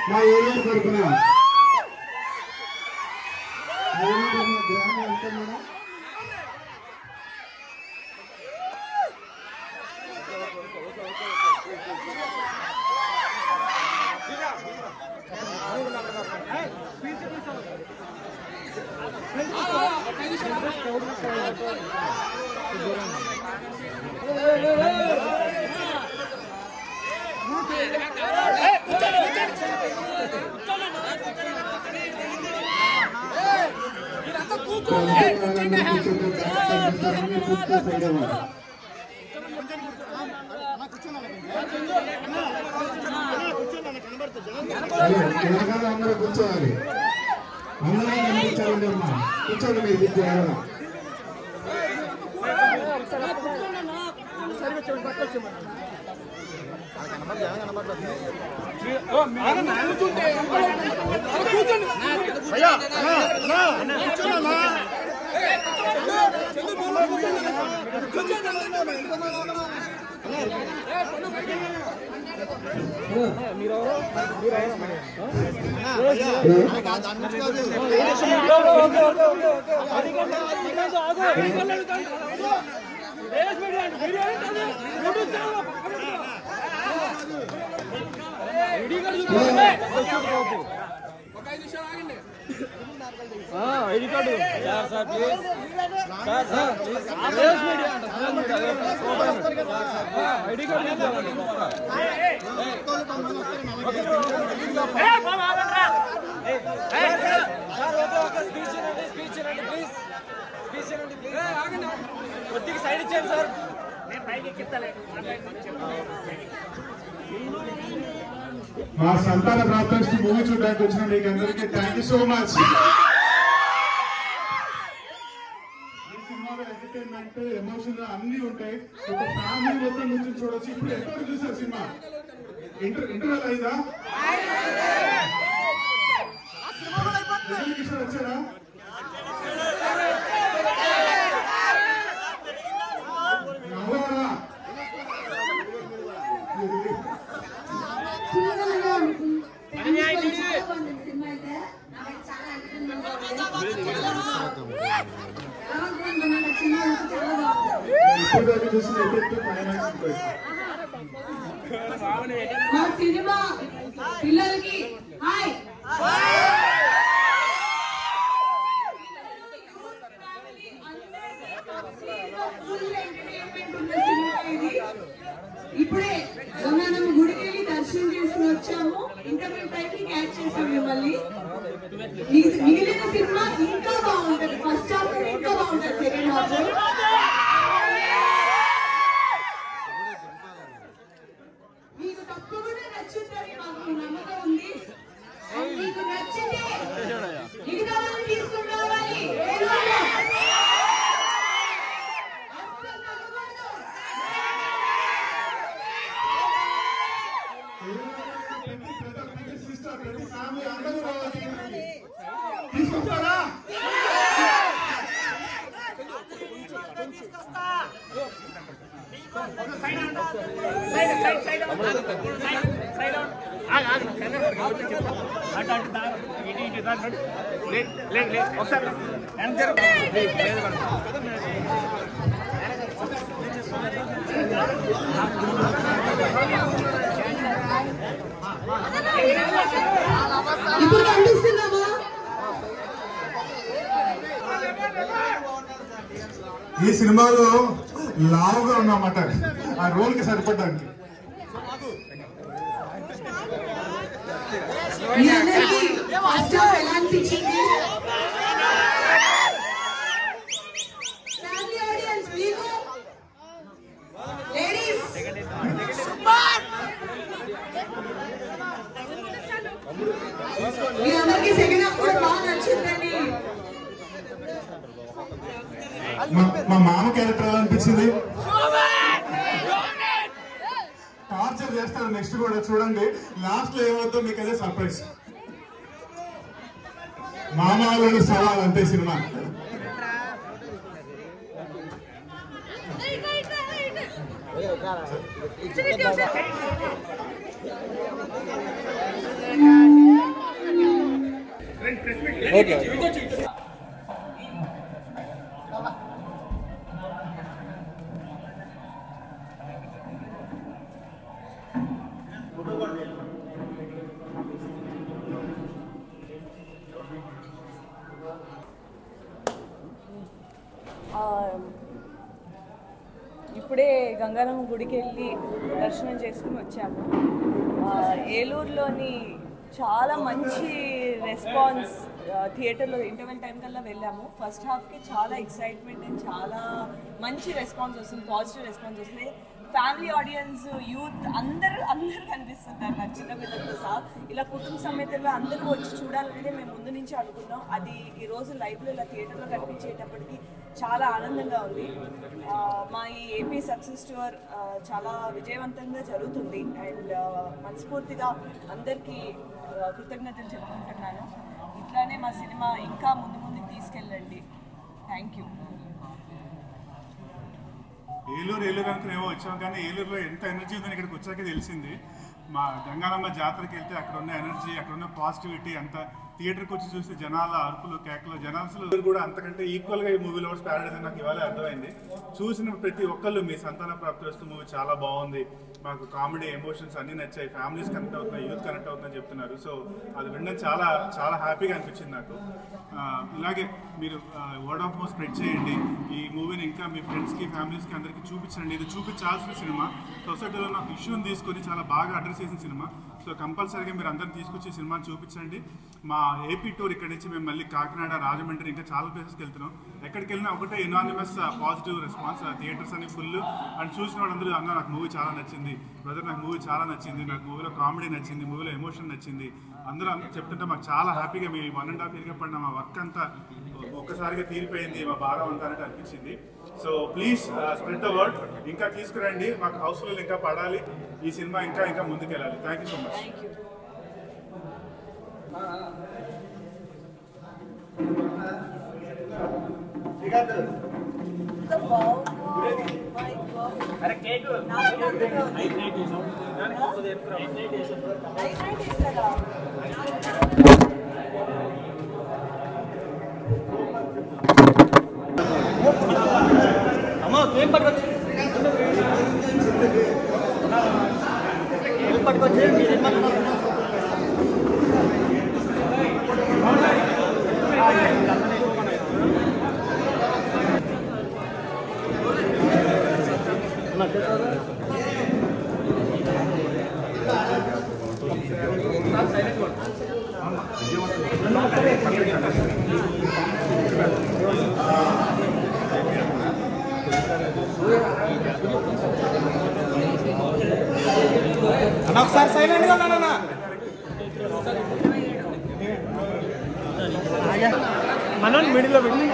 మా ఏరియా తరఫున గ్రామం ఎంత మేడం అందరూ కూర్చోవాలి అందరూ కనిపించాలండి అమ్మా కూర్చోండి మీరు విద్యార్థులు ID card sir please ID card కొద్దిగా సైడ్ ఇచ్చేయండి సార్ మా సంతాన ప్రాప్తి మూవీ చూడడానికి వచ్చిన మీకు అందరికీ థ్యాంక్ యూ సో మచ్. ఈ సినిమాలో ఎంటర్టైన్మెంట్ ఎమోషన్ అన్ని ఉంటాయి. ఒక ఫ్యామిలీ మొత్తం నుంచి చూడొచ్చు. ఇప్పుడు ఎక్కడ చూసారు సినిమా? ఇంటర్వెల్ అయిందా? కిషోర్ వచ్చారా? మా సినిమా పిల్లలకి హాయ్ ఇప్పుడే గంగానమ్మ గుడికి వెళ్ళి దర్శనం చేసుకుని వచ్చాము. ఇంకా మేము టైటిల్ క్యాచ్ చేసాం మిమ్మల్ని. మిగిలిన సినిమా ఇంకా బాగుంటది. ఫస్ట్ హాఫ్ ఇంకా బాగుంటది. సెకండ్ హాఫ్ మీకు తప్పకుండా నచ్చుతుంది. మాకు నమ్మకం ఉంది. మీకు నచ్చితే మిగతా వాళ్ళు తీసుకుని రావాలి. తీసుకొస్తారా? ఇప్పుడు కనిపిస్తున్నామా? ఈ సినిమాలో లావుగా ఉన్నామాట ఆ రోల్ కి సరిపడడానికి. మీ అందరికీ ఫస్ట్ హాఫ్ ఎలా అనిపించింది? ఫ్యామిలీ ఆడియన్స్ మీకు లేడీస్ మీ అందరికి సెకండ్ హాఫ్ కూడా బాగా నచ్చిందండి. మా మామ క్యారెక్టర్ ఎలా అనిపించింది? టార్చర్ చేస్తారు నెక్స్ట్ కూడా చూడండి. లాస్ట్ లో ఏమవుతుందో మీకు అదే సర్ప్రైజ్. మామూలు సవాల్ అంతే సినిమా. ఇప్పుడే గంగారమ్మ గుడికి వెళ్ళి దర్శనం చేసుకుని వచ్చాము. ఏలూరులోని చాలా మంచి రెస్పాన్స్, థియేటర్లో ఇంటర్వెల్ టైం కల్లా వెళ్ళాము. ఫస్ట్ హాఫ్కి చాలా ఎక్సైట్మెంట్ అండ్ చాలా మంచి రెస్పాన్స్ వస్తుంది, పాజిటివ్ రెస్పాన్స్ వస్తుంది. ఫ్యామిలీ ఆడియన్స్, యూత్ అందరూ కనిపిస్తున్నారు నాకు, చిన్న పిల్లలతో సహా. ఇలా కుటుంబ సమేతంగా అందరూ వచ్చి చూడాలనేది మేము ముందు నుంచి అనుకున్నాం. అది ఈరోజు లైవ్లో ఇలా థియేటర్లో కనిపించేటప్పటికి చాలా ఆనందంగా ఉంది. మా ఈ ఏపీ సక్సెస్ టూర్ చాలా విజయవంతంగా జరుగుతుంది అండ్ మనస్ఫూర్తిగా అందరికీ కృతజ్ఞతలు చెప్పుకుంటున్నాను. ఇట్లానే మా సినిమా ఇంకా ముందుకు తీసుకెళ్ళండి. Thank you. ఏలూరు అనుకునేమో వచ్చాం, కానీ ఏలూరులో ఎంత ఎనర్జీ ఉందని ఇక్కడికి వచ్చాకే తెలిసింది. మా గంగారమ్మ జాతరకి వెళ్తే అక్కడ ఉన్న ఎనర్జీ, అక్కడ ఉన్న పాజిటివిటీ అంతా థియేటర్కి వచ్చి చూస్తే జనాల అరుపులు, కేకలు, జనాలు కూడా అంతకంటే ఈక్వల్గా ఈ మూవీ లవర్స్ ప్యారడైజ్ నాకు ఇవాళ అర్థమైంది. చూసిన ప్రతి ఒక్కళ్ళు మీ సంతాన ప్రాప్తి వస్తూ మూవీ చాలా బాగుంది, మాకు కామెడీ, ఎమోషన్స్ అన్నీ నచ్చాయి, ఫ్యామిలీస్ కనెక్ట్ అవుతున్నాయి, యూత్ కనెక్ట్ అవుతుందని చెప్తున్నారు. సో అది వినడం చాలా చాలా హ్యాపీగా అనిపించింది నాకు. ఇలాగే మీరు వర్డ్ ఆఫ్ మౌత్ స్ప్రెడ్ చేయండి. ఈ మూవీని ఇంకా మీ ఫ్రెండ్స్కి, ఫ్యామిలీస్కి అందరికీ చూపించండి. ఇది చూపించాల్సిన సినిమా, సొసైటీలో నాకు ఇష్యూని తీసుకొని చాలా బాగా అడ్రస్ చేసిన సినిమా. సో కంపల్సరీగా మీరు అందరిని తీసుకొచ్చి సినిమాని చూపించండి. మా ఏపీ టూర్ ఇక్కడి నుంచి మేము మళ్ళీ కాకినాడ, రాజమండ్రి ఇంకా చాలా ప్లేసెస్కి వెళ్తున్నాం. ఎక్కడికి వెళ్ళినా ఒకటే ఎనానిమస్ పాజిటివ్ రెస్పాన్స్. థియేటర్స్ అన్ని ఫుల్. అండ్ చూసిన వాళ్ళందరూ అన్న నాకు మూవీ చాలా నచ్చింది, బ్రదర్ నాకు మూవీ చాలా నచ్చింది, నాకు మూవీలో కామెడీ నచ్చింది, మూవీలో ఎమోషన్ నచ్చింది, అందరూ చెప్తుంటే మాకు చాలా హ్యాపీగా మీ 1.5 years పడిన మా వర్క్ అంతా ఒక్కసారిగా తీరిపోయింది, మా భారం అంతా అనేది అనిపించింది. So please spread the word. ఇంకా తీసుకురండి, మాకు హౌస్ఫుల్ ఇంకా పడాలి, ఈ సినిమా ఇంకా ముందుకెళ్ళాలి. Thank you so much. అమ్మా ఏం పట్టుకొచ్చి అన్న ఒకసారి సైలెంట్గా ఉన్నానన్నా. మనం మిడిల్లో పెట్టి